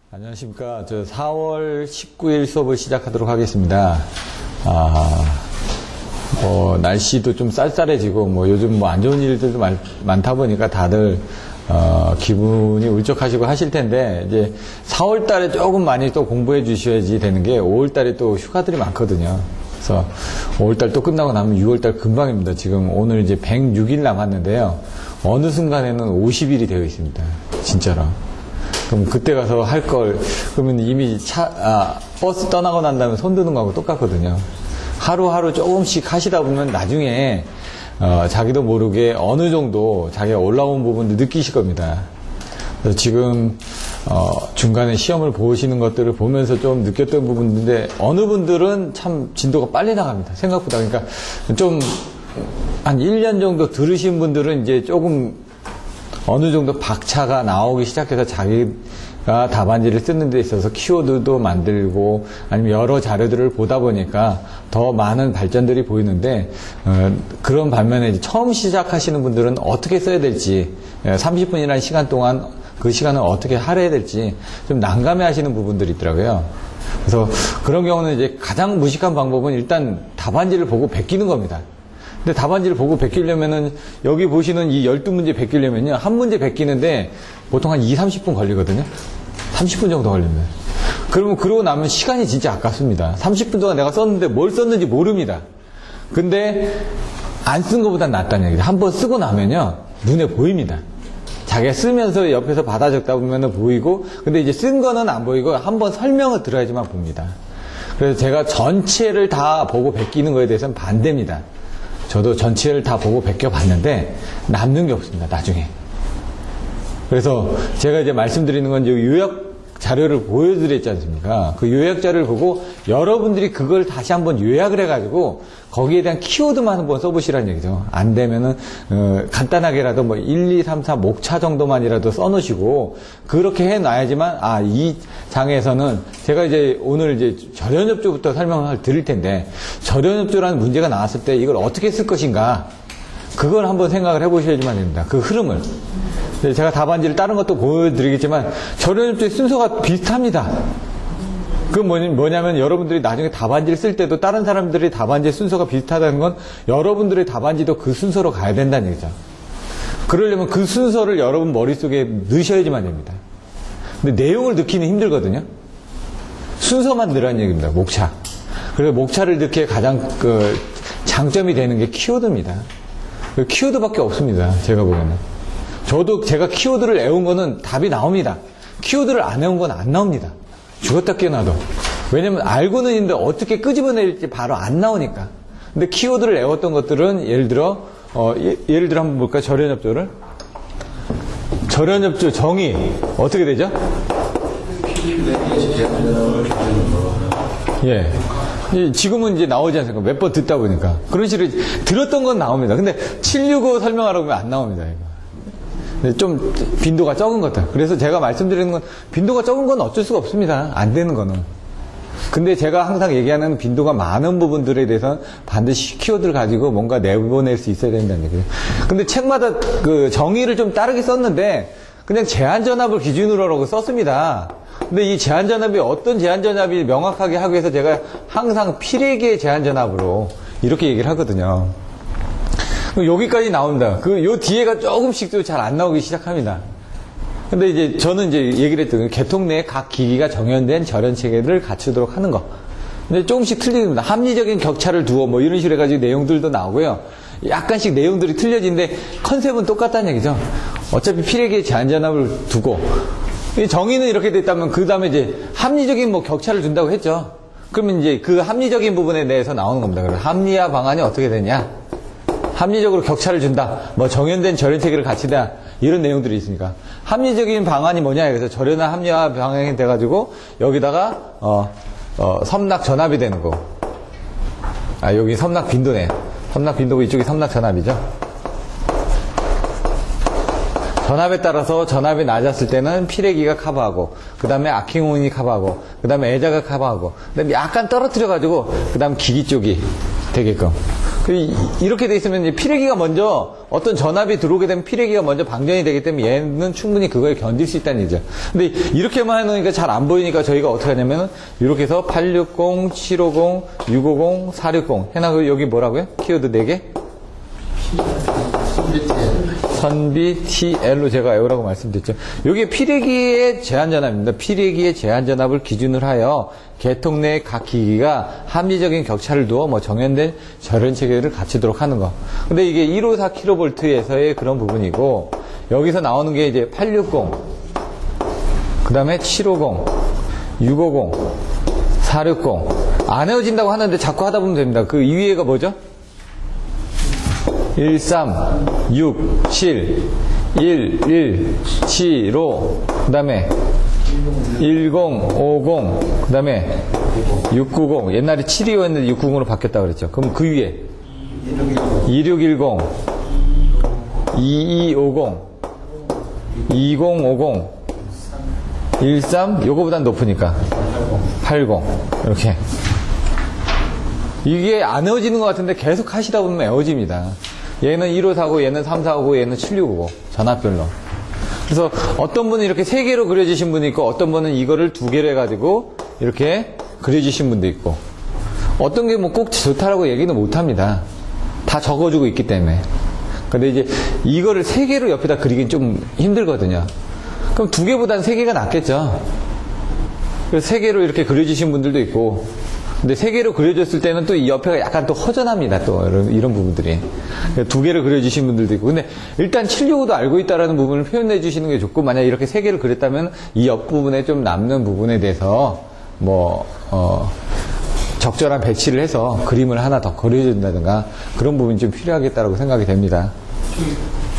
안녕하십니까. 저 4월 19일 수업을 시작하도록 하겠습니다. 날씨도 좀 쌀쌀해지고, 요즘 안 좋은 일들도 많다 보니까 다들, 기분이 울적하시고 하실 텐데, 이제 4월 달에 조금 많이 또 공부해 주셔야지 되는 게 5월 달에 또 휴가들이 많거든요. 그래서 5월 달 또 끝나고 나면 6월 달 금방입니다. 지금 오늘 이제 106일 남았는데요. 어느 순간에는 50일이 되어 있습니다. 진짜로. 그럼 그때 가서 할 걸, 그러면 이미 버스 떠나고 난 다음에 손 드는 거하고 똑같거든요. 하루하루 조금씩 하시다 보면 나중에, 자기도 모르게 어느 정도 자기가 올라온 부분도 느끼실 겁니다. 그래서 지금, 중간에 시험을 보시는 것들을 보면서 좀 느꼈던 부분인데, 어느 분들은 참 진도가 빨리 나갑니다. 생각보다. 그러니까 좀, 한 1년 정도 들으신 분들은 이제 조금, 어느 정도 박차가 나오기 시작해서 자기가 답안지를 쓰는 데 있어서 키워드도 만들고 아니면 여러 자료들을 보다 보니까 더 많은 발전들이 보이는데 그런 반면에 이제 처음 시작하시는 분들은 어떻게 써야 될지 30분이라는 시간 동안 그 시간을 어떻게 할애해야 될지 좀 난감해 하시는 부분들이 있더라고요. 그래서 그런 경우는 이제 가장 무식한 방법은 일단 답안지를 보고 베끼는 겁니다. 근데 답안지를 보고 베끼려면은, 여기 보시는 이 12문제 베끼려면요, 한 문제 베끼는데 보통 한 30분 걸리거든요? 30분 정도 걸립니다. 그러면 그러고 나면 시간이 진짜 아깝습니다. 30분 동안 내가 썼는데 뭘 썼는지 모릅니다. 근데 안 쓴 것보단 낫다는 얘기죠. 한번 쓰고 나면요, 눈에 보입니다. 자기가 쓰면서 옆에서 받아 적다 보면은 보이고, 근데 이제 쓴 거는 안 보이고, 한번 설명을 들어야지만 봅니다. 그래서 제가 전체를 다 보고 베끼는 거에 대해서는 반대입니다. 저도 전체를 다 보고 베껴봤는데 남는 게 없습니다. 나중에. 그래서 제가 이제 말씀드리는 건 요약 자료를 보여드렸지 않습니까? 그 요약 자료를 보고 여러분들이 그걸 다시 한번 요약을 해가지고 거기에 대한 키워드만 한번 써보시라는 얘기죠. 안 되면은 간단하게라도 1, 2, 3, 4 목차 정도만이라도 써놓으시고 그렇게 해놔야지만 이 장에서는 제가 이제 오늘 이제 절연협조부터 설명을 드릴 텐데 절연협조라는 문제가 나왔을 때 이걸 어떻게 쓸 것인가 그걸 한번 생각을 해보셔야지만 됩니다. 그 흐름을. 제가 답안지를 다른 것도 보여드리겠지만 절연협조의 순서가 비슷합니다. 그건 뭐냐면 여러분들이 나중에 답안지를 쓸 때도 다른 사람들이 답안지의 순서가 비슷하다는 건 여러분들의 답안지도 그 순서로 가야 된다는 얘기죠. 그러려면 그 순서를 여러분 머릿속에 넣으셔야지만 됩니다. 근데 내용을 넣기는 힘들거든요. 순서만 넣으라는 얘기입니다. 목차. 그래서 목차를 넣기에 가장 장점이 되는 게 키워드입니다. 키워드밖에 없습니다. 제가 보기에는. 저도 제가 키워드를 외운 거는 답이 나옵니다. 키워드를 안 외운 건 안 나옵니다. 죽었다 깨어나도. 왜냐면 알고는 있는데 어떻게 끄집어낼지 바로 안 나오니까. 근데 키워드를 외웠던 것들은 예를 들어 한번 볼까요? 절연협조를. 절연협조 정의 어떻게 되죠? 예. 지금은 이제 나오지 않습니까? 몇 번 듣다 보니까. 그런 식으로 들었던 건 나옵니다. 근데 765 설명하라고 하면 안 나옵니다, 이거. 좀 빈도가 적은 것들. 그래서 제가 말씀드리는 건 빈도가 적은 건 어쩔 수가 없습니다. 안 되는 거는. 근데 제가 항상 얘기하는 빈도가 많은 부분들에 대해서는 반드시 키워드를 가지고 뭔가 내보낼 수 있어야 된다는 얘기예요. 근데 책마다 그 정의를 좀 다르게 썼는데 그냥 제한전압을 기준으로 썼습니다. 근데 이 제한전압이 어떤 제한전압이 명확하게 하기 위해서 제가 항상 피레기의 제한전압으로 이렇게 얘기를 하거든요. 여기까지 나온다. 요 뒤에가 조금씩도 잘 안 나오기 시작합니다. 근데 이제 저는 이제 얘기를 했던 계통 내 각 기기가 정연된 절연 체계를 갖추도록 하는 거. 근데 조금씩 틀립니다. 합리적인 격차를 두어 이런 식으로 해가지고 내용들도 나오고요. 약간씩 내용들이 틀려지는데 컨셉은 똑같다는 얘기죠. 어차피 피레기의 제한전압을 두고 정의는 이렇게 됐다면 그 다음에 이제 합리적인 격차를 준다고 했죠. 그러면 이제 그 합리적인 부분에 대해서 나오는 겁니다. 그래서 합리화 방안이 어떻게 되냐? 합리적으로 격차를 준다. 정연된 절연 체계를 갖추다. 이런 내용들이 있으니까. 합리적인 방안이 뭐냐? 그래서 절연화 합리화 방향이 돼가지고 여기다가 섬락 전압이 되는 거. 여기 섬락 빈도네. 섬락 빈도고 이쪽이 섬락 전압이죠. 전압에 따라서 전압이 낮았을 때는 피레기가 커버하고 그 다음에 아킹온이 커버하고 그 다음에 애자가 커버하고 그 다음에 약간 떨어뜨려가지고 그 다음 기기 쪽이 되게끔. 이렇게 돼 있으면 이제 피레기가 먼저 어떤 전압이 들어오게 되면 피레기가 먼저 방전이 되기 때문에 얘는 충분히 그걸 견딜 수 있다는 얘기죠. 근데 이렇게만 해놓으니까 잘 안 보이니까 저희가 어떻게 하냐면은 이렇게 해서 860, 750, 650, 460 해놔고 여기 뭐라고요? 키워드 4개? 선비 TL로 제가 에어라고 말씀드렸죠. 이게 피레기의 제한전압입니다. 피레기의 제한전압을 기준으로 하여 계통 내 각 기기가 합리적인 격차를 두어 정연된 절연 체계를 갖추도록 하는 거. 근데 이게 154kV에서의 그런 부분이고, 여기서 나오는 게 이제 860, 그 다음에 750, 650, 460. 안 헤어진다고 하는데 자꾸 하다 보면 됩니다. 그 위에가 뭐죠? 1, 3, 6, 7, 1, 1, 7, 5, 그 다음에 10, 50, 그 다음에 690. 옛날에 725였는데 690으로 바뀌었다고 그랬죠. 그럼 그 위에 2610, 2250, 2050, 13, 요거보단 높으니까 80. 이렇게. 이게 안 에어지는 것 같은데 계속 하시다 보면 에어집니다. 얘는 1540, 얘는 345, 얘는 7655. 전압별로. 그래서 어떤 분은 이렇게 3개로 그려주신 분이 있고, 어떤 분은 이거를 2개로 해가지고 이렇게 그려주신 분도 있고, 어떤 게 뭐 꼭 좋다라고 얘기는 못 합니다. 다 적어주고 있기 때문에. 근데 이제 이거를 3개로 옆에다 그리긴 좀 힘들거든요. 그럼 2개보다는 3개가 낫겠죠. 그래서 3개로 이렇게 그려주신 분들도 있고, 근데 3개로 그려줬을 때는 또 이 옆에가 약간 또 허전합니다. 또 이런 부분들이. 2개로 그려주신 분들도 있고. 근데 일단 765도 알고 있다라는 부분을 표현해 주시는 게 좋고, 만약 이렇게 3개를 그렸다면 이 옆부분에 좀 남는 부분에 대해서 적절한 배치를 해서 그림을 하나 더 그려준다든가 그런 부분이 좀 필요하겠다고 생각이 됩니다. 저기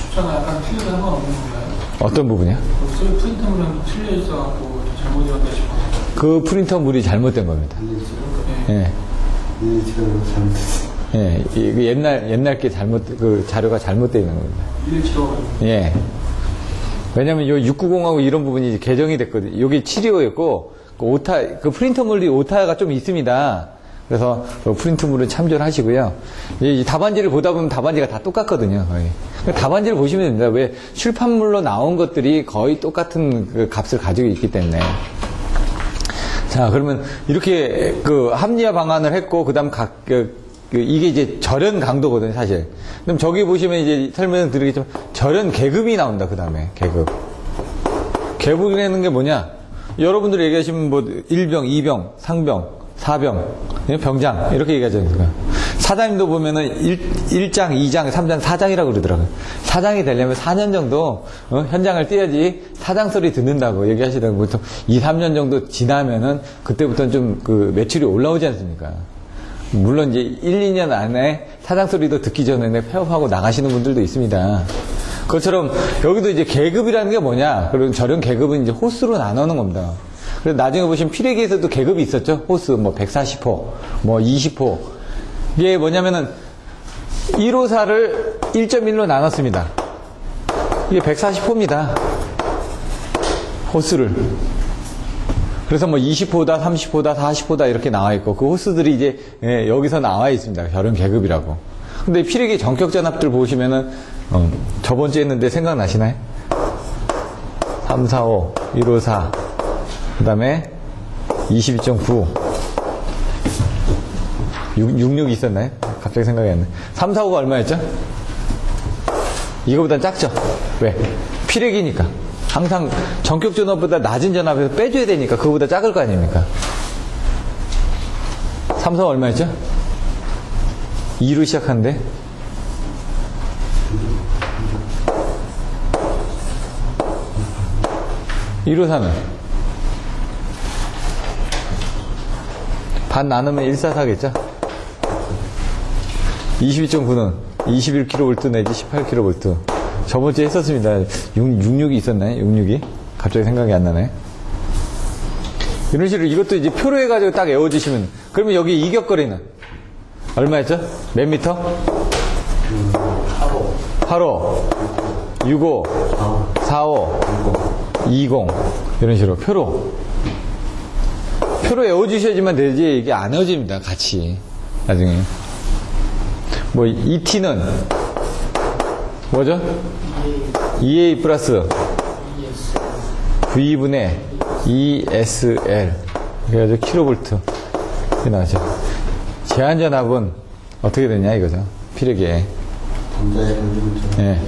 숫자가 약간 틀려서 상관없는 건가요? 어떤 부분이요? 프린터물은 틀려 있어갖고 잘못이었다 싶어서. 그 프린터 물이 잘못된 겁니다. 예. 예, 옛날 게 그 자료가 잘못되어 있는 겁니다. 예. 왜냐면 요 690하고 이런 부분이 이제 개정이 됐거든요. 여기 725였고, 그 프린터물이 오타가 좀 있습니다. 그래서 그 프린트물은 참조를 하시고요. 이 답안지를 보다 보면 답안지가 다 똑같거든요. 거의. 답안지를 보시면 됩니다. 왜 출판물로 나온 것들이 거의 똑같은 그 값을 가지고 있기 때문에. 자, 그러면 이렇게 그 합리화 방안을 했고, 그 다음 이게 이제 절연 강도거든요, 사실. 그럼 저기 보시면 이제 설명을 드리겠지만, 절연 계급이 나온다, 그 다음에, 계급. 계급이라는 게 뭐냐? 여러분들이 얘기하시면 뭐, 1병, 2병, 상병, 4병, 병장, 이렇게 얘기하잖아요. 사장님도 보면은 1장, 2장, 3장, 4장이라고 그러더라고요. 사장이 되려면 4년 정도 현장을 뛰어야지 사장 소리 듣는다고 얘기하시더라고요. 보통 2, 3년 정도 지나면은 그때부터는 좀 그 매출이 올라오지 않습니까? 물론 이제 1, 2년 안에 사장 소리도 듣기 전에 폐업하고 나가시는 분들도 있습니다. 그것처럼 여기도 이제 계급이라는 게 뭐냐? 그럼 저런 계급은 이제 호수로 나누는 겁니다. 그래서 나중에 보시면 피레기에서도 계급이 있었죠? 호수, 뭐 140호, 뭐 20호. 이게 뭐냐면은 154를 1.1로 나눴습니다. 이게 140호입니다. 호수를. 그래서 뭐 20호다, 30호다, 40호다 이렇게 나와 있고, 그 호수들이 이제 여기서 나와 있습니다. 저런 계급이라고. 근데 피레기 전격 전압들 보시면은 저번 주에 했는데 생각나시나요? 345, 154, 그 다음에 22.9, 66 있었나요? 갑자기 생각이 안 나요. 345가 얼마였죠? 이거보단 작죠? 왜? 피레기니까. 항상 전격 전압보다 낮은 전압에서 빼줘야 되니까 그거보다 작을 거 아닙니까? 345 얼마였죠? 2로 시작하는데 154는 반 나누면 144겠죠? 22.9는 21kV 내지 18kV. 저번 주에 했었습니다. 66이 있었나요? 66이? 갑자기 생각이 안 나네. 이런 식으로 이것도 이제 표로 해가지고 딱 외워주시면, 그러면 여기 이격거리는 얼마였죠? 몇 미터? 8호, 6호, 4호, 20. 이런 식으로 표로 외워주셔야지만 되지, 이게 안 외워집니다. 같이. 나중에. 뭐 ET는 뭐죠? EA 플러스 V분의 ESL 그래가지고 킬로볼트 이렇게 나오죠. 제한전압은 어떻게 되냐 이거죠. 피력에 예.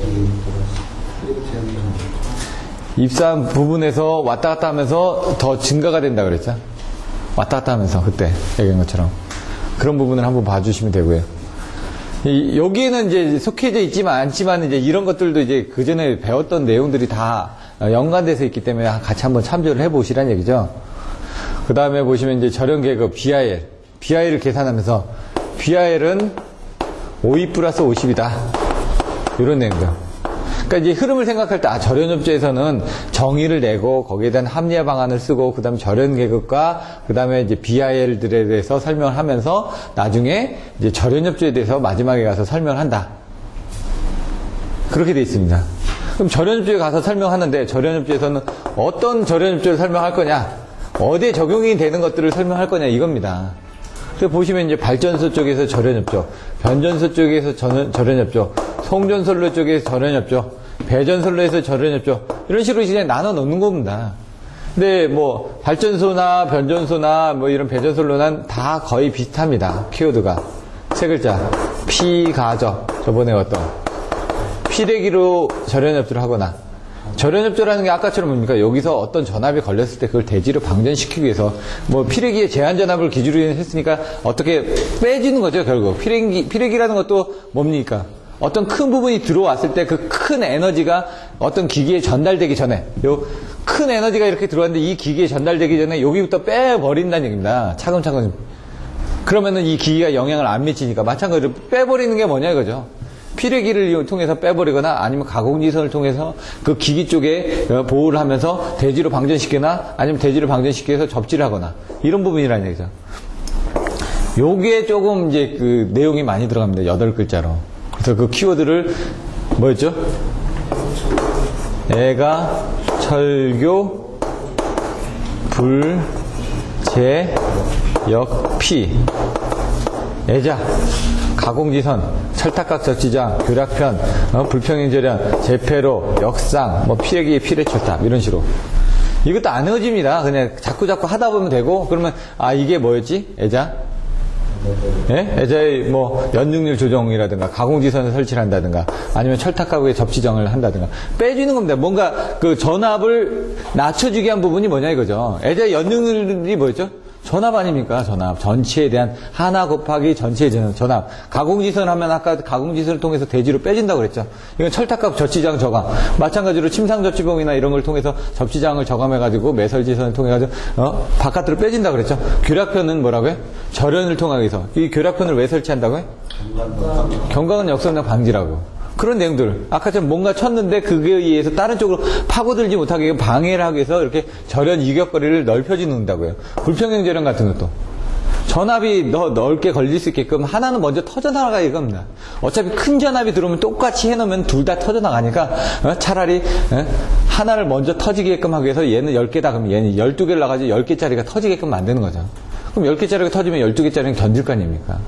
입사한 부분에서 왔다 갔다 하면서 더 증가가 된다 그랬죠. 왔다 갔다 하면서 그때 얘기한 것처럼 그런 부분을 한번 봐주시면 되고요. 여기에는 이제 속해져 있지만 않지만 이제 이런 것들도 이제 그 전에 배웠던 내용들이 다 연관돼서 있기 때문에 같이 한번 참조를 해보시란 얘기죠. 그 다음에 보시면 이제 절연 계급 BIL을 계산하면서 BIL은 52 플러스 50이다. 이런 내용들. 그러니까 이제 흐름을 생각할 때, 절연업체에서는 정의를 내고, 거기에 대한 합리화 방안을 쓰고, 그 다음에 절연 계급과, 그 다음에 이제 BIL들에 대해서 설명을 하면서, 나중에 이제 절연업체에 대해서 마지막에 가서 설명을 한다. 그렇게 돼 있습니다. 그럼 절연업체에 가서 설명하는데, 절연업체에서는 어떤 절연업체를 설명할 거냐, 어디에 적용이 되는 것들을 설명할 거냐, 이겁니다. 그래서 보시면 이제 발전소 쪽에서 절연업조, 변전소 쪽에서 절연업조, 송전선로 쪽에서 절연업조, 배전선로에서 절연업조, 이런 식으로 이제 나눠 놓는 겁니다. 근데 뭐 발전소나 변전소나 뭐 이런 배전선로는 다 거의 비슷합니다. 키워드가 세 글자 피가죠. 저번에 어떤 피대기로 절연업조를 하거나, 절연업조라는 게 아까처럼 뭡니까? 여기서 어떤 전압이 걸렸을 때 그걸 대지로 방전시키기 위해서 뭐 피레기의 제한 전압을 기준으로 했으니까 어떻게 빼지는 거죠, 결국. 피레기라는 것도 뭡니까? 어떤 큰 부분이 들어왔을 때 그 큰 에너지가 어떤 기기에 전달되기 전에, 요 큰 에너지가 이렇게 들어왔는데 이 기기에 전달되기 전에 여기부터 빼버린다는 얘기입니다. 차근차근. 그러면은 이 기기가 영향을 안 미치니까 마찬가지로 빼버리는 게 뭐냐 이거죠. 피레기를 통해서 빼버리거나 아니면 가공지선을 통해서 그 기기 쪽에 보호를 하면서 대지로 방전시키거나 아니면 대지를 방전시켜서 접지를 하거나, 이런 부분이라는 얘기죠. 요게 조금 이제 그 내용이 많이 들어갑니다. 8글자로. 그래서 그 키워드를 뭐였죠? 애가, 철교, 불, 재, 역, 피. 애자, 가공지선, 철탁각 적지장, 교락편, 불평행절연, 재폐로, 역상, 뭐 피레기, 피레철탑, 이런 식으로. 이것도 안 헤어집니다. 그냥 자꾸 하다 보면 되고, 그러면 이게 뭐였지? 애자? 예? 애자의 뭐 연중률 조정이라든가 가공지선을 설치를 한다든가 아니면 철탁가구에 접지정을 한다든가 빼주는 겁니다. 뭔가 그 전압을 낮춰주게 한 부분이 뭐냐 이거죠. 애자의 연중률이 뭐였죠? 전압 아닙니까? 전압. 전체에 대한 하나 곱하기 전체의 전압. 가공지선 하면 아까 가공지선을 통해서 대지로 빼진다고 그랬죠. 이건 철탁값 접지장 저감. 마찬가지로 침상접지봉이나 이런 걸 통해서 접지장을 저감해가지고 매설지선을 통해가지고 바깥으로 빼진다고 그랬죠. 교락편은 뭐라고요? 절연을 통하기 위해서. 이 교락편을 왜 설치한다고요? 경각은 역선량 방지라고. 그런 내용들. 아까처럼 뭔가 쳤는데 그게 의해서 다른 쪽으로 파고들지 못하게 방해를 하기 위해서 이렇게 절연 이격거리를 넓혀준다고요. 불평행 절연 같은 것도. 전압이 넓게 걸릴 수 있게끔 하나는 먼저 터져나가야 이겁니다. 어차피 큰 전압이 들어오면 똑같이 해놓으면 둘 다 터져나가니까 차라리 하나를 먼저 터지게끔 하기 위해서 얘는 10개다 그러면 얘는 12개를 나가지고 10개짜리가 터지게끔 만드는 거죠. 그럼 10개짜리가 터지면 12개짜리는 견딜 거 아닙니까?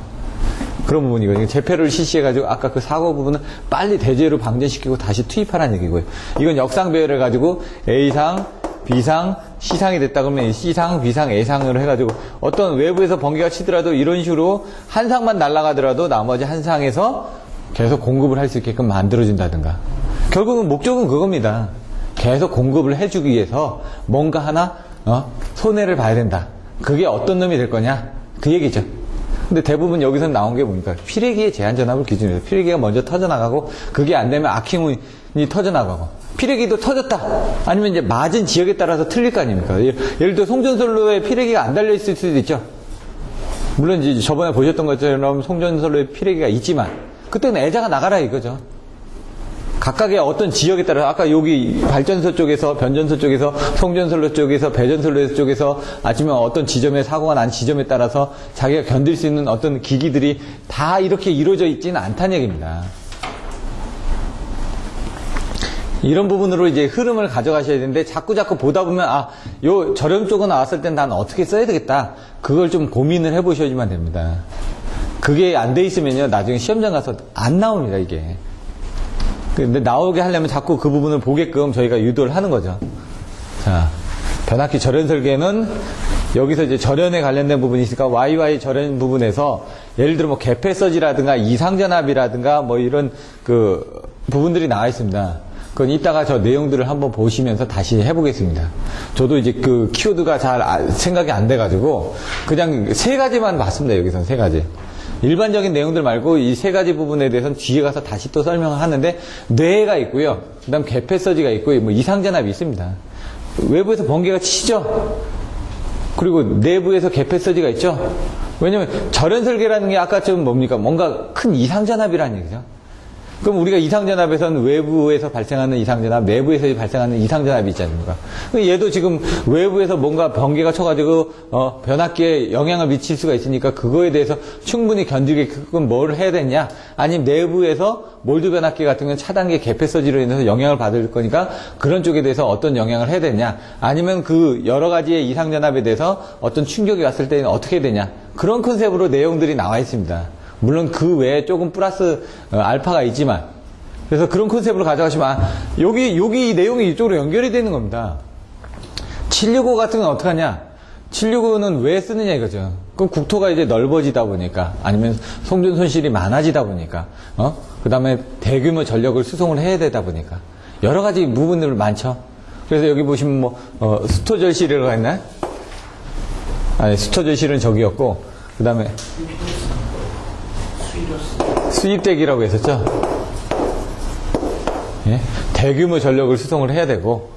그런 부분이거든요. 재폐를 실시해가지고 아까 그 사고 부분은 빨리 대제로 방전시키고 다시 투입하라는 얘기고요. 이건 역상 배열을 가지고 A상, B상, C상이 됐다 그러면 C상, B상, A상으로 해가지고 어떤 외부에서 번개가 치더라도 이런 식으로 한 상만 날아가더라도 나머지 한 상에서 계속 공급을 할 수 있게끔 만들어준다든가. 결국은 목적은 그겁니다. 계속 공급을 해주기 위해서 뭔가 하나 손해를 봐야 된다. 그게 어떤 놈이 될 거냐? 그 얘기죠. 근데 대부분 여기서 나온 게 뭡니까? 피레기의 제한 전압을 기준으로 해서 피레기가 먼저 터져나가고 그게 안 되면 아킹이 터져나가고 피레기도 터졌다. 아니면 이제 맞은 지역에 따라서 틀릴 거 아닙니까? 예를 들어 송전선로에 피레기가 안 달려 있을 수도 있죠. 물론 이제 저번에 보셨던 것처럼 송전선로에 피레기가 있지만 그때는 애자가 나가라 이거죠. 각각의 어떤 지역에 따라 아까 여기 발전소 쪽에서 변전소 쪽에서 송전선로 쪽에서 배전선로 쪽에서 아니면 어떤 지점에 사고가 난 지점에 따라서 자기가 견딜 수 있는 어떤 기기들이 다 이렇게 이루어져 있지는 않다는 얘기입니다. 이런 부분으로 이제 흐름을 가져가셔야 되는데 자꾸 보다 보면 요 저렴 쪽은 나왔을 땐 난 어떻게 써야 되겠다. 그걸 좀 고민을 해보셔야지만 됩니다. 그게 안 돼 있으면요, 나중에 시험장 가서 안 나옵니다, 이게. 근데 나오게 하려면 자꾸 그 부분을 보게끔 저희가 유도를 하는 거죠. 자, 변압기 절연 설계는 여기서 이제 절연에 관련된 부분이 있으니까 YY 절연 부분에서 예를 들어 뭐 개폐서지라든가 이상전압이라든가 뭐 이런 그 부분들이 나와 있습니다. 그건 이따가 저 내용들을 한번 보시면서 다시 해보겠습니다. 저도 이제 그 키워드가 잘 생각이 안 돼가지고 그냥 세 가지만 봤습니다. 여기서는 세 가지. 일반적인 내용들 말고 이 세 가지 부분에 대해서는 뒤에 가서 다시 또 설명을 하는데, 뇌가 있고요. 그 다음 개폐서지가 있고, 뭐 이상전압이 있습니다. 외부에서 번개가 치죠? 그리고 내부에서 개폐서지가 있죠? 왜냐면 절연설계라는 게 아까 좀 뭡니까? 뭔가 큰 이상전압이라는 얘기죠. 그럼 우리가 이상전압에서는 외부에서 발생하는 이상전압, 내부에서 발생하는 이상전압이 있지 않습니까? 얘도 지금 외부에서 뭔가 번개가 쳐가지고 변압기에 영향을 미칠 수가 있으니까 그거에 대해서 충분히 견디게끔 뭘 해야 되냐? 아니면 내부에서 몰드 변압기 같은 경우는 차단기 개폐서지로 인해서 영향을 받을 거니까 그런 쪽에 대해서 어떤 영향을 해야 되냐? 아니면 그 여러 가지의 이상전압에 대해서 어떤 충격이 왔을 때는 어떻게 해야 되냐? 그런 컨셉으로 내용들이 나와 있습니다. 물론 그 외에 조금 플러스 알파가 있지만, 그래서 그런 컨셉으로 가져가시면 여기 이 내용이 이쪽으로 연결이 되는 겁니다. 765 같은 건 어떻게 하냐? 765는 왜 쓰느냐 이거죠. 그럼 국토가 이제 넓어지다 보니까, 아니면 송전 손실이 많아지다 보니까, 그 다음에 대규모 전력을 수송을 해야 되다 보니까 여러 가지 부분들 많죠. 그래서 여기 보시면 뭐 수토절실이라고 했나요? 아니, 수토절실은 저기였고, 그 다음에 수입대기라고 했었죠. 예? 대규모 전력을 수송을 해야 되고,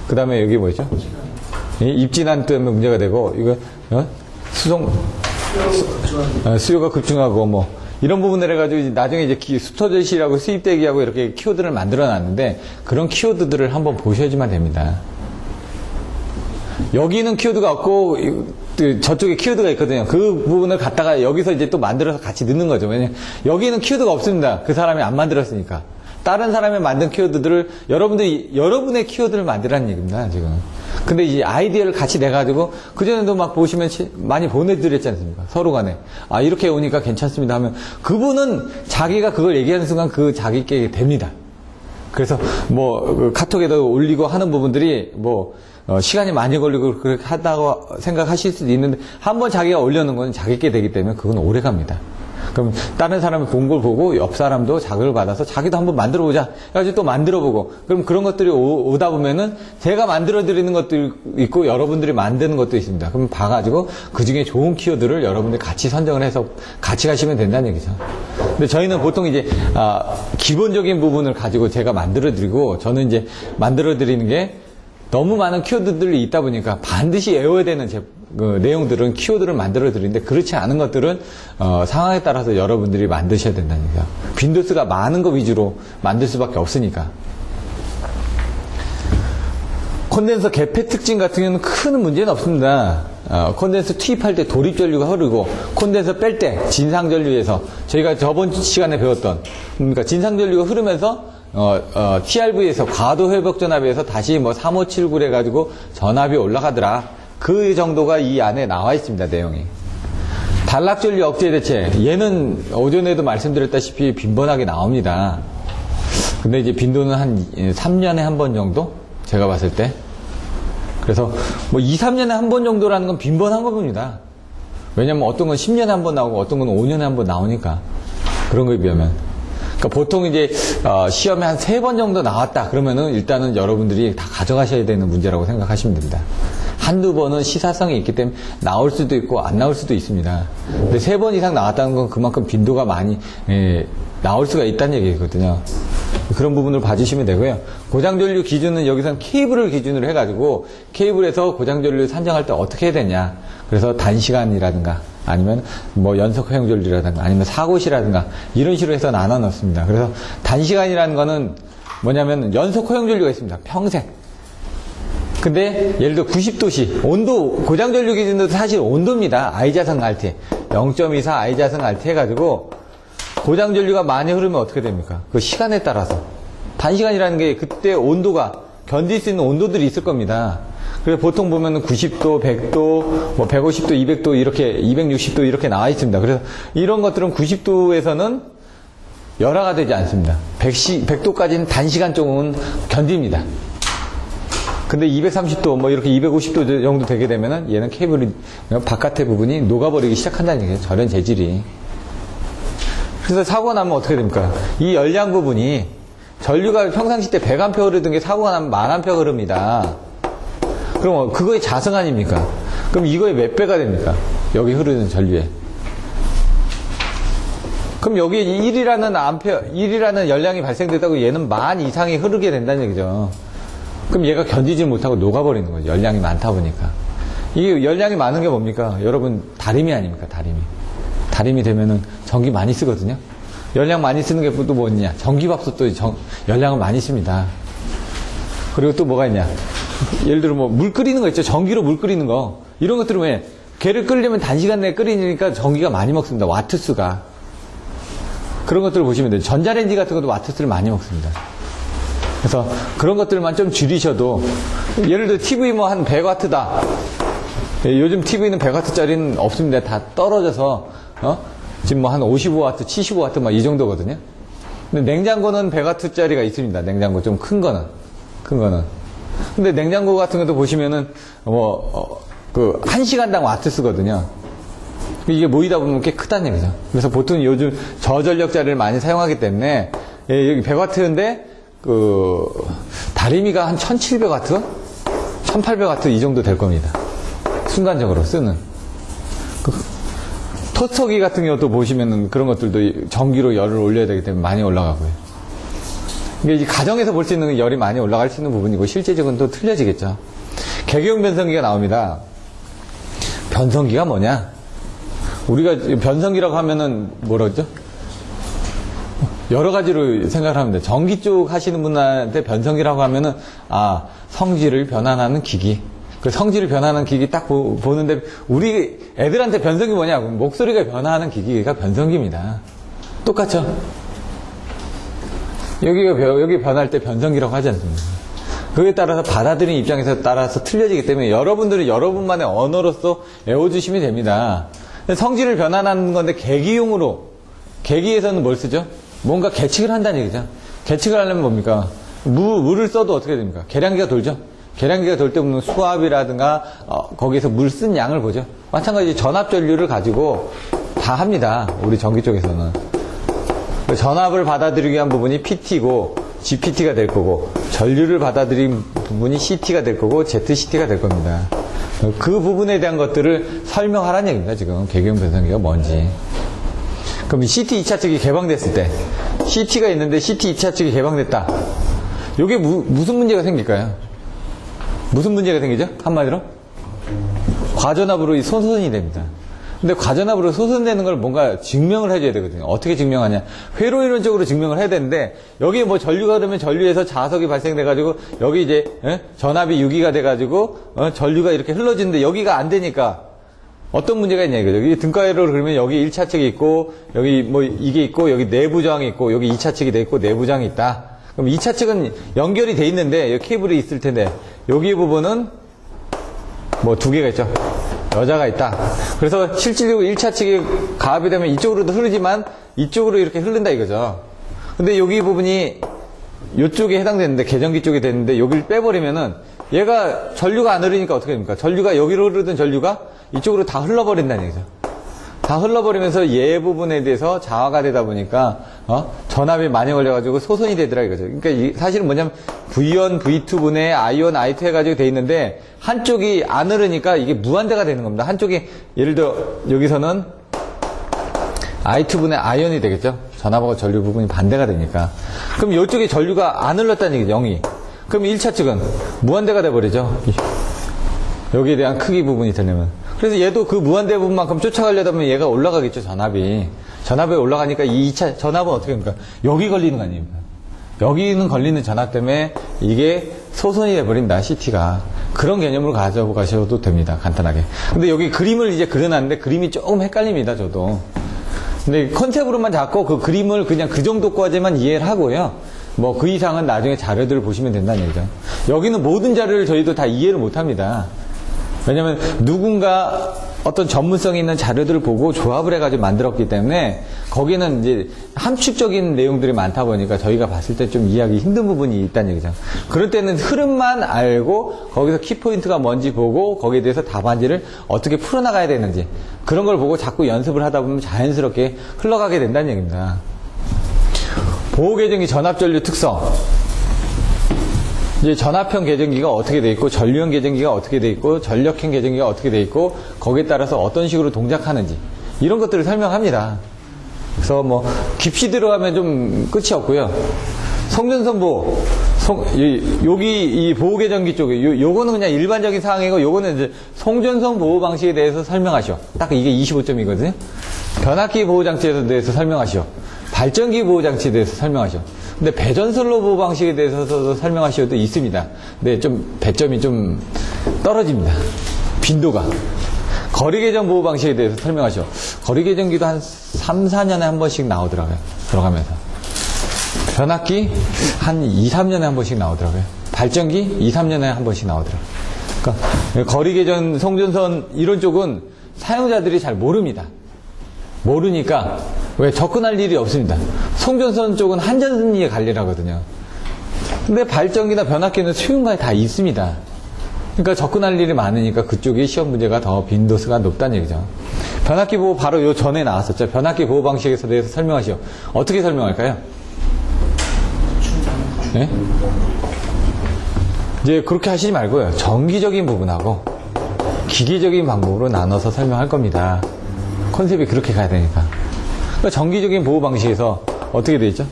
그 다음에 여기 뭐였죠? 입진환 때문에 문제가 되고, 이거 수요가 급증하고 뭐 이런 부분을 해가지고 나중에 이제 수토절실하고 수입대기하고 이렇게 키워드를 만들어놨는데, 그런 키워드들을 한번 보셔야지만 됩니다. 여기는 키워드가 없고 저쪽에 키워드가 있거든요. 그 부분을 갖다가 여기서 이제 또 만들어서 같이 넣는 거죠. 왜냐면 여기는 키워드가 없습니다. 그 사람이 안 만들었으니까. 다른 사람이 만든 키워드들을 여러분의 키워드를 만들라는 얘기입니다, 지금. 근데 이 아이디어를 같이 내가지고, 그전에도 막 보시면 많이 보내드렸지 않습니까? 서로 간에. 이렇게 오니까 괜찮습니다 하면, 그분은 자기가 그걸 얘기하는 순간 그 자기께 됩니다. 그래서 그 카톡에도 올리고 하는 부분들이 시간이 많이 걸리고 그렇게 하다고 생각하실 수도 있는데, 한번 자기가 올려놓은 건 자기께 되기 때문에 그건 오래 갑니다. 그럼 다른 사람이 본 걸 보고 옆 사람도 자극을 받아서 자기도 한번 만들어 보자 해가지고 또 만들어 보고, 그럼 그런 것들이 오다 보면은 제가 만들어 드리는 것도 있고 여러분들이 만드는 것도 있습니다. 그럼 봐가지고 그 중에 좋은 키워드를 여러분들이 같이 선정을 해서 같이 가시면 된다는 얘기죠. 근데 저희는 보통 이제 기본적인 부분을 가지고 제가 만들어 드리고, 저는 이제 만들어 드리는 게 너무 많은 키워드들이 있다 보니까 반드시 외워야 되는 그 내용들은 키워드를 만들어 드리는데, 그렇지 않은 것들은 상황에 따라서 여러분들이 만드셔야 된다는 얘기죠. 빈도수가 많은 거 위주로 만들 수밖에 없으니까. 콘덴서 개폐 특징 같은 경우는 큰 문제는 없습니다. 콘덴서 투입할 때 도립전류가 흐르고, 콘덴서 뺄 때 진상전류에서 저희가 저번 시간에 배웠던, 그러니까 진상전류가 흐르면서 TRV에서 과도 회복 전압에서 다시 3579를 해가지고 전압이 올라가더라. 그 정도가 이 안에 나와 있습니다, 내용이. 단락전류 억제 대책. 얘는 오전에도 말씀드렸다시피 빈번하게 나옵니다. 근데 이제 빈도는 한 3년에 한 번 정도? 제가 봤을 때. 그래서 2, 3년에 한 번 정도라는 건 빈번한 겁니다. 왜냐면 어떤 건 10년에 한 번 나오고 어떤 건 5년에 한 번 나오니까. 그런 거에 비하면. 그러니까 보통 이제 시험에 한 3번 정도 나왔다 그러면은 일단은 여러분들이 다 가져가셔야 되는 문제라고 생각하시면 됩니다. 한두 번은 시사성이 있기 때문에 나올 수도 있고 안 나올 수도 있습니다. 근데 3번 이상 나왔다는 건 그만큼 빈도가 많이 나올 수가 있다는 얘기거든요. 그런 부분을 봐주시면 되고요. 고장전류 기준은 여기서는 케이블을 기준으로 해가지고, 케이블에서 고장전류 산정할 때 어떻게 해야 되냐. 그래서 단시간이라든가 아니면 연속 허용전류라든가 아니면 사고시라든가 이런 식으로 해서 나눠 놓습니다. 그래서 단시간이라는 거는 뭐냐면 연속 허용전류가 있습니다. 평생. 근데 예를 들어 90도씨 온도, 고장전류 기준도 사실 온도입니다. I자승 RT 0.24 I자승 RT 해가지고 고장전류가 많이 흐르면 어떻게 됩니까? 그 시간에 따라서 단시간이라는 게 그때 온도가 견딜 수 있는 온도들이 있을 겁니다. 그래서 보통 보면은 90도, 100도, 뭐 150도, 200도 이렇게 260도 이렇게 나와 있습니다. 그래서 이런 것들은 90도에서는 열화가 되지 않습니다. 100도까지는 단시간 조금은 견딥니다. 근데 230도, 뭐 이렇게 250도 정도 되게 되면은 얘는 케이블이 바깥의 부분이 녹아버리기 시작한다는 얘기죠. 저런 재질이. 그래서 사고가 나면 어떻게 됩니까? 이 열량 부분이 전류가 평상시 때 100A 흐르던 게 사고가 나면 1000A 흐릅니다. 그럼 그거의 자성 아닙니까? 그럼 이거의 몇 배가 됩니까? 여기 흐르는 전류에. 그럼 여기 1이라는 열량이 발생됐다고 얘는 10,000 이상이 흐르게 된다는 얘기죠. 그럼 얘가 견디지 못하고 녹아버리는 거죠. 열량이 많다 보니까. 이게 열량이 많은 게 뭡니까? 여러분, 다리미 아닙니까? 다리미. 다리미 되면은 전기 많이 쓰거든요. 열량 많이 쓰는 게 또 뭐냐? 전기밥솥도 열량을 많이 씁니다. 그리고 또 뭐가 있냐? 예를 들어 뭐 물 끓이는 거 있죠? 전기로 물 끓이는 거. 이런 것들은 왜? 걔를 끓이려면 단시간 내에 끓이니까 전기가 많이 먹습니다. 와트수가. 그런 것들을 보시면 돼요. 전자레인지 같은 것도 와트수를 많이 먹습니다. 그래서 그런 것들만 좀 줄이셔도, 예를 들어 TV 뭐 한 100W다. 요즘 TV는 100W짜리는 없습니다. 다 떨어져서, 지금 뭐 한 55W, 75W 막 이 정도거든요. 근데 냉장고는 100W짜리가 있습니다. 냉장고 좀 큰 거는. 근데 냉장고 같은 것도 보시면은, 1시간당 와트 쓰거든요. 이게 모이다 보면 꽤 크다는 얘기죠. 그래서 보통 요즘 저전력짜리를 많이 사용하기 때문에, 여기 100W인데, 다리미가 한 1700W? 1800W 이 정도 될 겁니다. 순간적으로 쓰는. 토스터기 같은 경우도 보시면은 그런 것들도 전기로 열을 올려야 되기 때문에 많이 올라가고요. 이게 이제 가정에서 볼 수 있는 열이 많이 올라갈 수 있는 부분이고, 실제적으로는 또 틀려지겠죠. 개개용 변성기가 나옵니다. 변성기가 뭐냐? 우리가 변성기라고 하면은 뭐라 그러죠? 여러 가지로 생각을 하면 돼요. 전기 쪽 하시는 분한테 변성기라고 하면은, 성질을 변환하는 기기. 그 성질을 변하는 기기 딱 보는데, 우리 애들한테 변성기 뭐냐? 목소리가 변화하는 기기가 변성기입니다. 똑같죠? 여기 변할 때 변성기라고 하지 않습니까? 그에 따라서 받아들이는 입장에서 따라서 틀려지기 때문에 여러분들이 여러분만의 언어로서 외워주시면 됩니다. 성질을 변환하는 건데 계기에서는 뭘 쓰죠? 뭔가 계측을 한다는 얘기죠. 계측을 하려면 뭡니까? 물을 써도 어떻게 됩니까? 계량기가 돌죠? 계량기가 돌 때 보면 수압이라든가 거기에서 물 쓴 양을 보죠. 마찬가지 전압전류를 가지고 다 합니다. 우리 전기 쪽에서는. 전압을 받아들이기 위한 부분이 PT고 GPT가 될 거고, 전류를 받아들인 부분이 CT가 될 거고 ZCT가 될 겁니다. 그 부분에 대한 것들을 설명하라는 얘기입니다. 지금 계기용 변성기가 뭔지. 그럼 CT 2차 측이 개방됐을 때, CT가 있는데 CT 2차 측이 개방됐다. 이게 무슨 문제가 생길까요? 무슨 문제가 생기죠? 한마디로? 과전압으로 소선이 됩니다. 근데 과전압으로 소선되는 걸 뭔가 증명을 해줘야 되거든요. 어떻게 증명하냐? 회로이론적으로 증명을 해야 되는데, 여기에 뭐 전류가 그러면 전류에서 자석이 발생돼가지고, 여기 이제, 전압이 유기가 돼가지고, 전류가 이렇게 흘러지는데, 여기가 안 되니까, 어떤 문제가 있냐 이거죠. 여기 등가회로 그러면 여기 1차 측이 있고, 여기 뭐 이게 있고, 여기 내부장이 있고, 여기 2차 측이 돼 있고, 내부장이 있다. 그럼 2차 측은 연결이 돼 있는데, 여기 케이블이 있을 텐데, 여기 부분은 뭐 2개가 있죠. 여자가 있다. 그래서 실질적으로 1차 측이 가압이 되면 이쪽으로도 흐르지만 이쪽으로 이렇게 흐른다 이거죠. 근데 여기 부분이 이쪽에 해당되는데, 계전기 쪽에 되는데 여기를 빼버리면은 얘가 전류가 안 흐르니까 어떻게 됩니까? 전류가 여기로 흐르던 전류가 이쪽으로 다 흘러버린다는 얘기죠. 다 흘러버리면서 얘 부분에 대해서 자화가 되다 보니까 전압이 많이 걸려가지고 소선이 되더라 이거죠. 그러니까 사실은 뭐냐면 V1, V2분의 I1, I2 해가지고 돼 있는데 한쪽이 안 흐르니까 이게 무한대가 되는 겁니다. 한쪽이 예를 들어 여기서는 I2분의 I1이 되겠죠. 전압하고 전류 부분이 반대가 되니까. 그럼 이쪽에 전류가 안 흘렀다는 얘기죠. 0이. 그럼 1차 측은 무한대가 돼버리죠. 여기에 대한 크기 부분이 되려면. 그래서 얘도 그 무한대 부분만큼 쫓아가려다 보면 얘가 올라가겠죠, 전압이. 전압에 올라가니까 이 2차 전압은 어떻게 됩니까? 여기 걸리는 거 아닙니까? 여기는 걸리는 전압 때문에 이게 소선이 돼버린다, CT가. 그런 개념으로 가져가셔도 됩니다, 간단하게. 근데 여기 그림을 이제 그려놨는데 그림이 조금 헷갈립니다, 저도. 근데 컨셉으로만 잡고 그 그림을 그냥 그 정도까지만 이해를 하고요. 뭐 그 이상은 나중에 자료들을 보시면 된다는 얘기죠. 여기는 모든 자료를 저희도 다 이해를 못합니다. 왜냐하면 누군가 어떤 전문성 있는 자료들을 보고 조합을 해가지고 만들었기 때문에 거기는 이제 함축적인 내용들이 많다 보니까 저희가 봤을 때 좀 이해하기 힘든 부분이 있다는 얘기죠. 그럴 때는 흐름만 알고 거기서 키포인트가 뭔지 보고 거기에 대해서 답안지를 어떻게 풀어나가야 되는지 그런 걸 보고 자꾸 연습을 하다 보면 자연스럽게 흘러가게 된다는 얘기입니다. 보호계정기 전압전류 특성. 이제 전압형 계정기가 어떻게 돼 있고 전류형 계정기가 어떻게 돼 있고 전력형 계정기가 어떻게 돼 있고 거기에 따라서 어떤 식으로 동작하는지 이런 것들을 설명합니다. 그래서 뭐 깊이 들어가면 좀 끝이 없고요. 송전선 보호, 여기 이 보호 계정기 쪽에 요거는 그냥 일반적인 사항이고 요거는 이제 송전선 보호 방식에 대해서 설명하시오. 딱 이게 25점이거든요. 변압기 보호 장치에 대해서 설명하시오. 발전기 보호 장치에 대해서 설명하시오. 근데 배전선로 보호 방식에 대해서도 설명하시어도 있습니다. 근데 좀 배점이 좀 떨어집니다. 빈도가. 거리계정 보호 방식에 대해서 설명하시오. 거리계정기도 한 3, 4년에 한 번씩 나오더라고요. 들어가면서. 변압기 한 2, 3년에 한 번씩 나오더라고요. 발전기 2, 3년에 한 번씩 나오더라고요. 그러니까 거리계전, 송전선 이런 쪽은 사용자들이 잘 모릅니다. 모르니까 왜 접근할 일이 없습니다. 송전선 쪽은 한전선리에 관리라거든요. 근데 발전기나 변압기는 수용가에 다 있습니다. 그러니까 접근할 일이 많으니까 그쪽이 시험 문제가 더 빈도수가 높다는 얘기죠. 변압기 보호 바로 요 전에 나왔었죠. 변압기 보호 방식에 대해서 설명하시오. 어떻게 설명할까요? 네? 이제 그렇게 하시지 말고요. 정기적인 부분하고 기계적인 방법으로 나눠서 설명할 겁니다. 컨셉이 그렇게 가야 되니까. 그러니까 정기적인 보호 방식에서 어떻게 되어 있죠?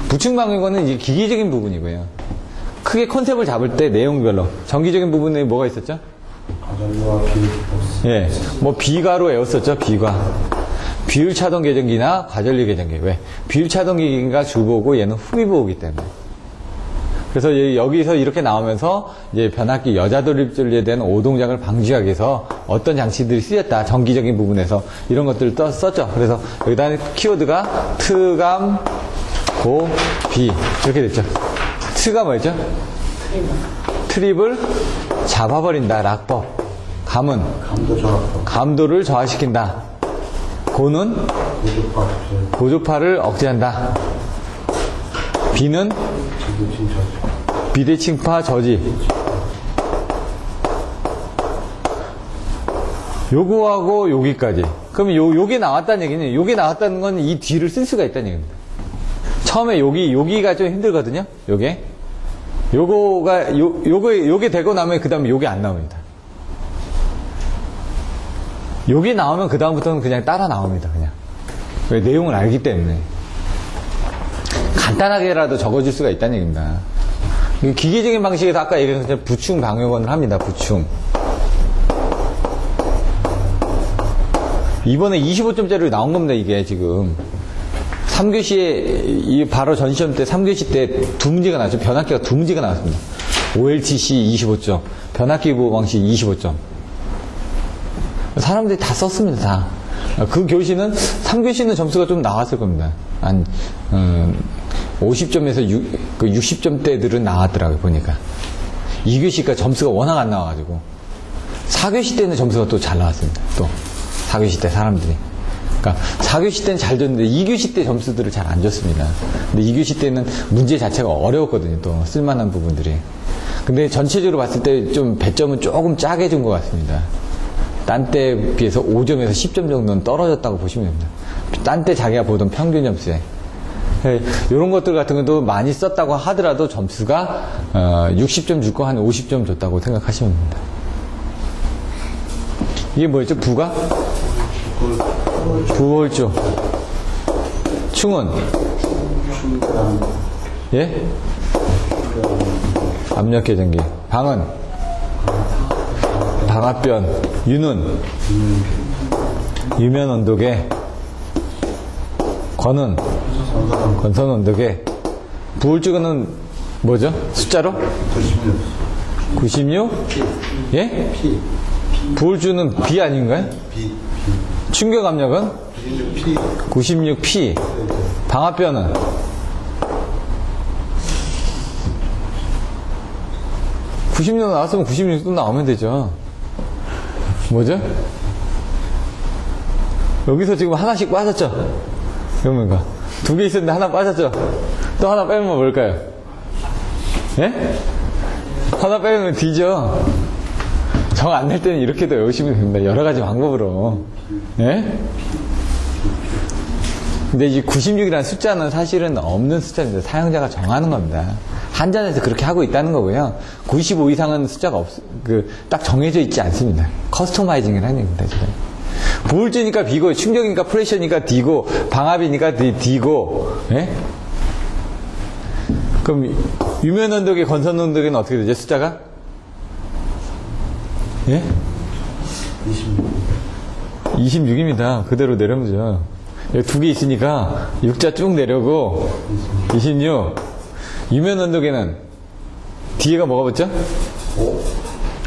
부층 방역은 이제 기계적인 부분이고요. 크게 컨셉을 잡을 때 내용별로 정기적인 부분에 뭐가 있었죠? 가전류와 비율. 예, 뭐 비가로 외웠었죠. 비가. 비율차동 계정기나 과전류 계정기. 왜? 비율차동 계정기가 주보고 얘는 후비보호기 때문에. 그래서 여기서 이렇게 나오면서 이제 변압기 여자 돌입전류에 대한 오동작을 방지하기 위해서 어떤 장치들이 쓰였다. 정기적인 부분에서 이런 것들을 썼죠. 그래서 여기다 키워드가 트감, 고, 비 이렇게 됐죠. 트가 뭐였죠? 트립을 잡아버린다. 락법. 감은 감도를 저하시킨다. 고는 고조파를 억제한다. 비는 비대칭파 저지. 요거하고 여기까지. 그럼 요게 나왔다는 얘기는, 요게 나왔다는 건 이 뒤를 쓸 수가 있다는 얘기입니다. 처음에 여기가 좀 힘들거든요. 요게. 요게 되고 나면 그 다음에 요게 안 나옵니다. 요게 나오면 그 다음부터는 그냥 따라 나옵니다. 그냥. 왜? 내용을 알기 때문에. 간단하게라도 적어줄 수가 있다는 얘기입니다. 기계적인 방식에서 아까 얘기한 것처럼 부충 방역원을 합니다. 부충. 이번에 25점짜리 나온 겁니다. 이게 지금 3교시에 바로 전시험 때 3교시 때 두 문제가 나왔죠. 변압기가 두 문제가 나왔습니다. OLTC 25점, 변압기 보호 방식 25점. 사람들이 다 썼습니다. 다. 그 교시는 3교시는 점수가 좀 나왔을 겁니다. 한 50점에서 60점대들은 나왔더라고요. 보니까 2교시가 점수가 워낙 안 나와가지고 4교시 때는 점수가 또 잘 나왔습니다. 또 4교시 때 사람들이. 그러니까 4교시 때는 잘 줬는데 2교시 때 점수들을 잘 안 줬습니다. 근데 2교시 때는 문제 자체가 어려웠거든요. 또 쓸만한 부분들이. 근데 전체적으로 봤을 때 좀 배점은 조금 짜게 준 것 같습니다. 딴 때에 비해서 5점에서 10점 정도는 떨어졌다고 보시면 됩니다. 딴 때 자기가 보던 평균 점수에. 이런 것들 같은 것도 많이 썼다고 하더라도 점수가 60점 줄 거 한 50점 줬다고 생각하시면 됩니다. 이게 뭐였죠? 부가? 부월조. 충은? 예? 압력계정기. 방은? 방압변. 유는? 유면온도계. 권은? 건선온도계. 부울주는 뭐죠? 숫자로? 96? 예? 부울주는 B 아닌가요? 충격압력은? 96P. 방압변은? 90도 나왔으면 96도 나오면 되죠. 뭐죠? 여기서 지금 하나씩 빠졌죠? 그러면 두 개 있었는데 하나 빠졌죠? 또 하나 빼면 뭘까요? 예? 하나 빼면 D죠? 정 안 낼 때는 이렇게도 외우시면 됩니다. 여러 가지 방법으로. 예? 근데 이 96이라는 숫자는 사실은 없는 숫자입니다. 사용자가 정하는 겁니다. 한전에서 그렇게 하고 있다는 거고요. 95 이상은 숫자가 딱 정해져 있지 않습니다. 커스터마이징을 하는 겁니다, 지금. 보울즈니까 B고, 충격이니까 프레셔니까 D고, 방압이니까 D고, 예? 그럼, 유면 온도계, 건선 온도계는 어떻게 되죠, 숫자가? 예? 26입니다. 그대로 내려면 되죠. 여기 두 개 있으니까, 6자 쭉 내려고, 26. 유면 온도계는, 뒤에가 뭐가 붙죠?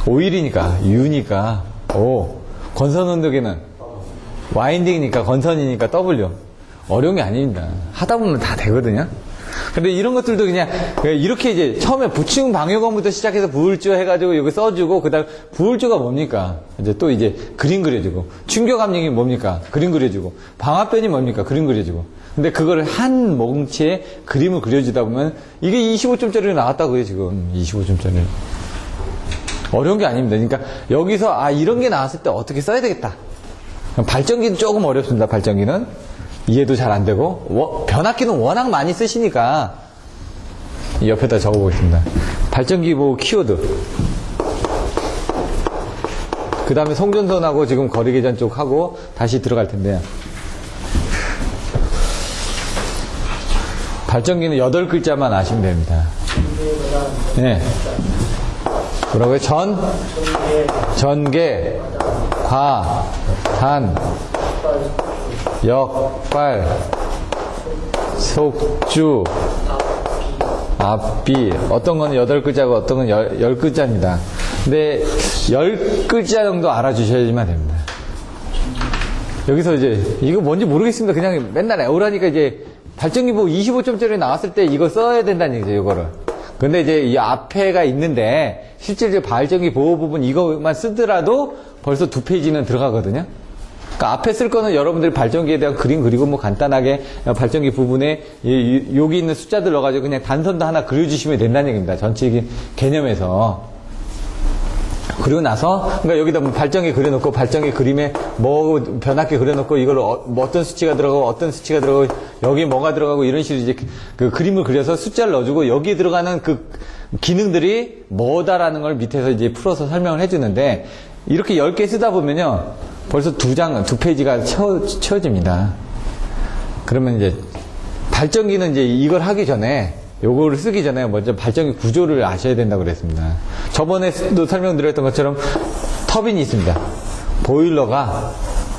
5일이니까, U니까, 5. 건선 온도계는 와인딩이니까 건선이니까 W. 어려운 게 아닙니다. 하다 보면 다 되거든요. 근데 이런 것들도 그냥 이렇게 이제 처음에 부충 방역원부터 시작해서 부울주 해가지고 여기 써주고 그다음 부울주가 뭡니까? 이제 또 이제 그림 그려주고 충격압력이 뭡니까? 그림 그려주고 방압변이 뭡니까? 그림 그려주고. 근데 그거를 한 뭉치에 그림을 그려주다 보면 이게 25점짜리가 나왔다고요 지금 25점짜리. 어려운 게 아닙니다. 그러니까 여기서 이런 게 나왔을 때 어떻게 써야 되겠다. 발전기는 조금 어렵습니다. 발전기는 이해도 잘 안 되고 변압기는 워낙 많이 쓰시니까 옆에다 적어보겠습니다. 발전기 뭐 키워드. 그 다음에 송전선하고 지금 거리계산 쪽 하고 다시 들어갈 텐데요. 발전기는 8글자만 아시면 됩니다. 네. 뭐라고요? 전개, 단, 역발, 속주, 앞비. 어떤 건 8글자고 어떤 건 10글자입니다. 근데 10글자 정도 알아주셔야지만 됩니다. 여기서 이제 이거 뭔지 모르겠습니다. 그냥 맨날 외우라니까 이제 발전기 보고 25점짜리 나왔을 때 이거 써야 된다는 얘기죠, 이거를. 근데 이제 이 앞에가 있는데 실제로 발전기 보호 부분 이것만 쓰더라도 벌써 2페이지는 들어가거든요. 그러니까 앞에 쓸 거는 여러분들이 발전기에 대한 그림 그리고 뭐 간단하게 발전기 부분에 여기 있는 숫자들 넣어가지고 그냥 단선도 하나 그려주시면 된다는 얘기입니다. 전체 개념에서. 그리고 나서 그러니까 여기다 뭐 발전기 그려놓고 발전기 그림에 뭐 변압기 그려놓고 이걸 뭐 어떤 수치가 들어가고 어떤 수치가 들어가고 여기 뭐가 들어가고 이런 식으로 이제 그 그림을 그려서 숫자를 넣어주고 여기에 들어가는 그 기능들이 뭐다라는 걸 밑에서 이제 풀어서 설명을 해주는데 이렇게 10개 쓰다 보면요 벌써 2페이지가 채워집니다. 그러면 이제 발전기는 이제 이걸 하기 전에 요거를 쓰기 전에 먼저 발전기 구조를 아셔야 된다고 그랬습니다. 저번에도 설명드렸던 것처럼 터빈이 있습니다. 보일러가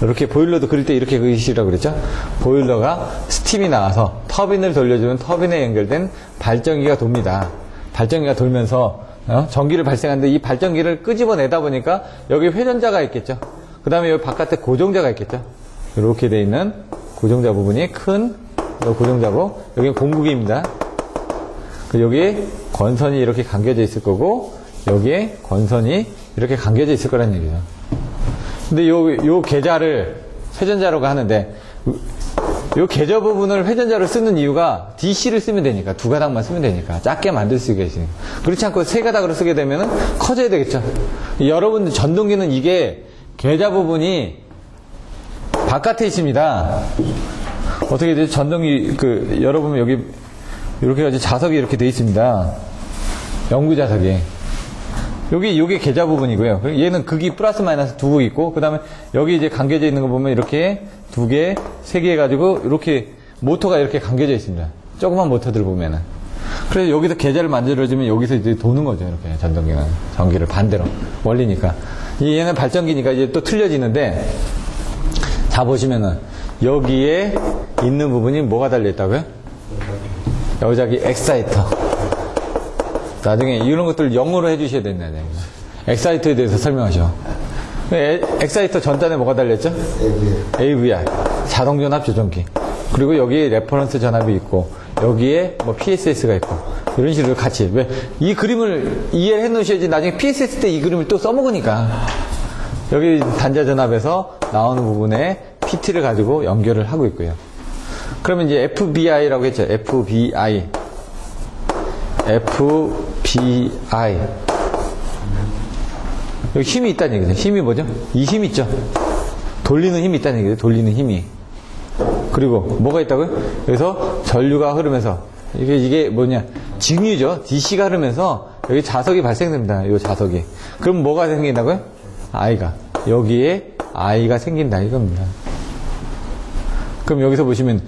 이렇게 보일러도 그릴 때 이렇게 그리시라고 그랬죠. 보일러가 스팀이 나와서 터빈을 돌려주면 터빈에 연결된 발전기가 돕니다. 발전기가 돌면서 전기를 발생하는데 이 발전기를 끄집어내다 보니까 여기 회전자가 있겠죠. 그 다음에 여기 바깥에 고정자가 있겠죠. 이렇게 돼 있는 고정자 부분이 큰 고정자고 여기는 공구기입니다. 여기에 건선이 이렇게 감겨져 있을 거고 여기에 건선이 이렇게 감겨져 있을 거란 얘기죠. 근데 요 계좌를 회전자로 하는데 요 계좌 부분을 회전자로 쓰는 이유가 DC를 쓰면 되니까 두 가닥만 쓰면 되니까 작게 만들 수 있으니까. 그렇지 않고 세 가닥으로 쓰게 되면은 커져야 되겠죠. 여러분들 전동기는 이게 계좌 부분이 바깥에 있습니다. 어떻게 되죠? 전동기 여러분 여기 이렇게 가지고 자석이 이렇게 돼 있습니다. 연구 자석이. 요게 계좌 부분이고요. 얘는 극이 플러스 마이너스 두 극 있고, 그 다음에 여기 이제 감겨져 있는 거 보면 이렇게 2개, 3개 해가지고 이렇게 모터가 이렇게 감겨져 있습니다. 조그만 모터들 보면은. 그래서 여기서 계좌를 만들어주면 여기서 이제 도는 거죠. 이렇게 전동기는. 전기를 반대로. 원리니까. 얘는 발전기니까 이제 또 틀려지는데, 자 보시면은 여기에 있는 부분이 뭐가 달려있다고요? 여기저기 엑사이터. 나중에 이런 것들 영어로 해주셔야 된다는 얘기죠. 엑사이터에 대해서 설명하셔. 엑사이터 전단에 뭐가 달렸죠? AVR. 자동전압 조정기. 그리고 여기 레퍼런스 전압이 있고 여기에 뭐 PSS가 있고 이런 식으로 같이 왜 이 그림을 이해해 놓으셔야지 나중에 PSS 때 이 그림을 또 써먹으니까 여기 단자전압에서 나오는 부분에 PT를 가지고 연결을 하고 있고요. 그러면 이제 FBI라고 했죠. FBI 여기 힘이 있다는 얘기죠. 힘이 뭐죠? 이 힘이 있죠. 돌리는 힘이 있다는 얘기죠. 돌리는 힘이. 그리고 뭐가 있다고요? 여기서 전류가 흐르면서 이게 뭐냐? 직류죠. DC가 흐르면서 여기 자석이 발생됩니다. 이 자석이. 그럼 뭐가 생긴다고요? I가. 여기에 I가 생긴다 이겁니다. 그럼 여기서 보시면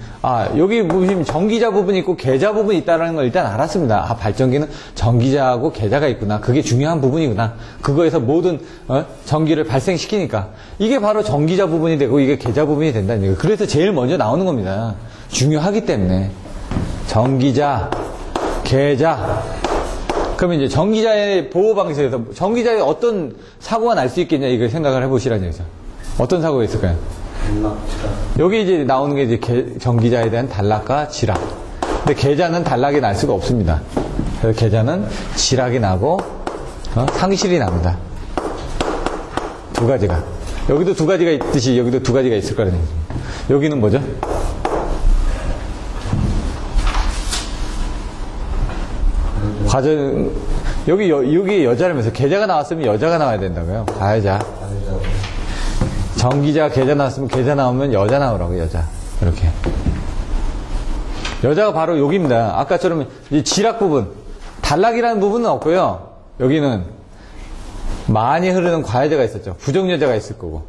여기 보시면 전기자 부분이 있고 계자 부분이 있다는 걸 일단 알았습니다. 발전기는 전기자하고 계자가 있구나. 그게 중요한 부분이구나. 그거에서 모든 전기를 발생시키니까 이게 바로 전기자 부분이 되고 이게 계자 부분이 된다는 얘기예요. 그래서 제일 먼저 나오는 겁니다. 중요하기 때문에 전기자, 계자. 그러면 이제 전기자의 보호 방식에서 전기자에 어떤 사고가 날 수 있겠냐 이걸 생각을 해보시라는 얘기죠. 어떤 사고가 있을까요? 여기 이제 나오는 게 이제 전기자에 대한 단락과 지락. 근데 계자는 단락이 날 수가 없습니다. 그래서 계자는 지락이 나고 상실이 납니다. 두 가지가. 여기도 두 가지가 있듯이 여기도 두 가지가 있을 거라는 얘기죠. 여기는 뭐죠? 과정 여기 여자라면서 계자가 나왔으면 여자가 나와야 된다고요. 가해자. 전기자, 계자 나왔으면 계자 나오면 여자 나오라고 여자. 이렇게. 여자가 바로 여기입니다. 아까처럼 이 지락 부분, 단락이라는 부분은 없고요. 여기는 많이 흐르는 과해자가 있었죠. 부정여자가 있을 거고.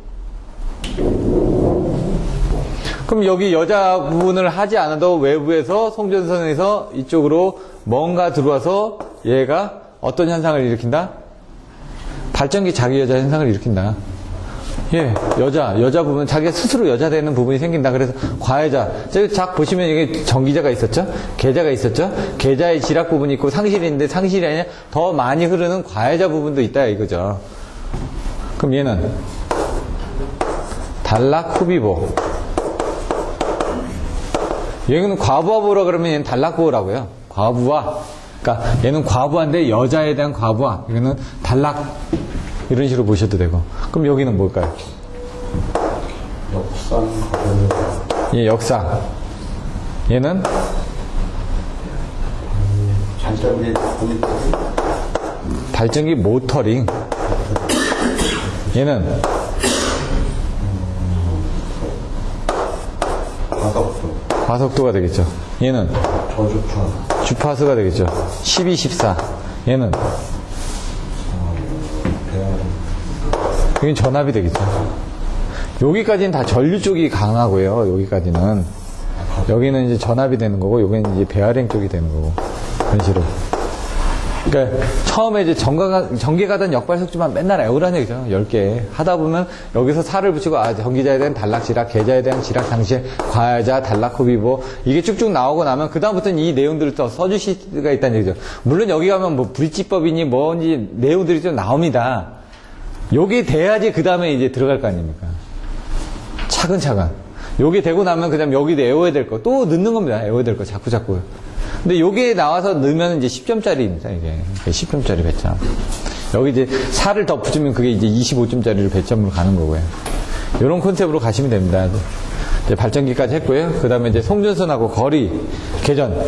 그럼 여기 여자 부분을 하지 않아도 외부에서 송전선에서 이쪽으로 뭔가 들어와서 얘가 어떤 현상을 일으킨다? 발전기 자기 여자 현상을 일으킨다. 예, 여자 부분, 자기가 스스로 여자 되는 부분이 생긴다. 그래서 과해자. 저기 작 보시면 여기 전기자가 있었죠? 계자가 있었죠? 계자의 지락 부분이 있고 상실이 있는데 상실이 아니라 더 많이 흐르는 과해자 부분도 있다, 이거죠. 그럼 얘는 단락 후비보. 여기는 과부하보라 그러면 얘는 단락보라고요. 과부하. 그러니까 얘는 과부하인데 여자에 대한 과부하. 이거는 단락. 이런 식으로 보셔도 되고. 그럼 여기는 뭘까요? 역상 가변. 예, 역상. 얘는 발전기 모터링. 얘는 과속도가 되겠죠. 얘는 주파수가 되겠죠. 12, 14. 얘는 이건 전압이 되겠죠. 여기까지는 다 전류 쪽이 강하고요. 여기까지는. 여기는 이제 전압이 되는 거고, 여기는 이제 배아랭 쪽이 되는 거고. 그런 식으로. 그러니까 처음에 이제 전개 가던 역발속지만 맨날 애우라는 얘기죠. 10개. 하다 보면 여기서 살을 붙이고, 전기자에 대한 단락 지락, 계자에 대한 지락 상실, 과해자, 단락 후비보. 이게 쭉쭉 나오고 나면 그다음부터는 이 내용들을 더 써주실 수가 있다는 얘기죠. 물론 여기 가면 뭐 브릿지법이니 뭔지 내용들이 좀 나옵니다. 요게 돼야지 그 다음에 이제 들어갈 거 아닙니까? 차근차근. 요게 되고 나면 그 다음 여기도 애워야 될 거. 또 넣는 겁니다. 애워야 될 거. 자꾸. 근데 요게 나와서 넣으면 이제 10점짜리입니다. 이게. 10점짜리 배점. 여기 이제 살을 더 붙이면 그게 이제 25점짜리로 배점으로 가는 거고요. 요런 컨셉으로 가시면 됩니다. 이제 발전기까지 했고요. 그 다음에 이제 송전선하고 거리, 개전.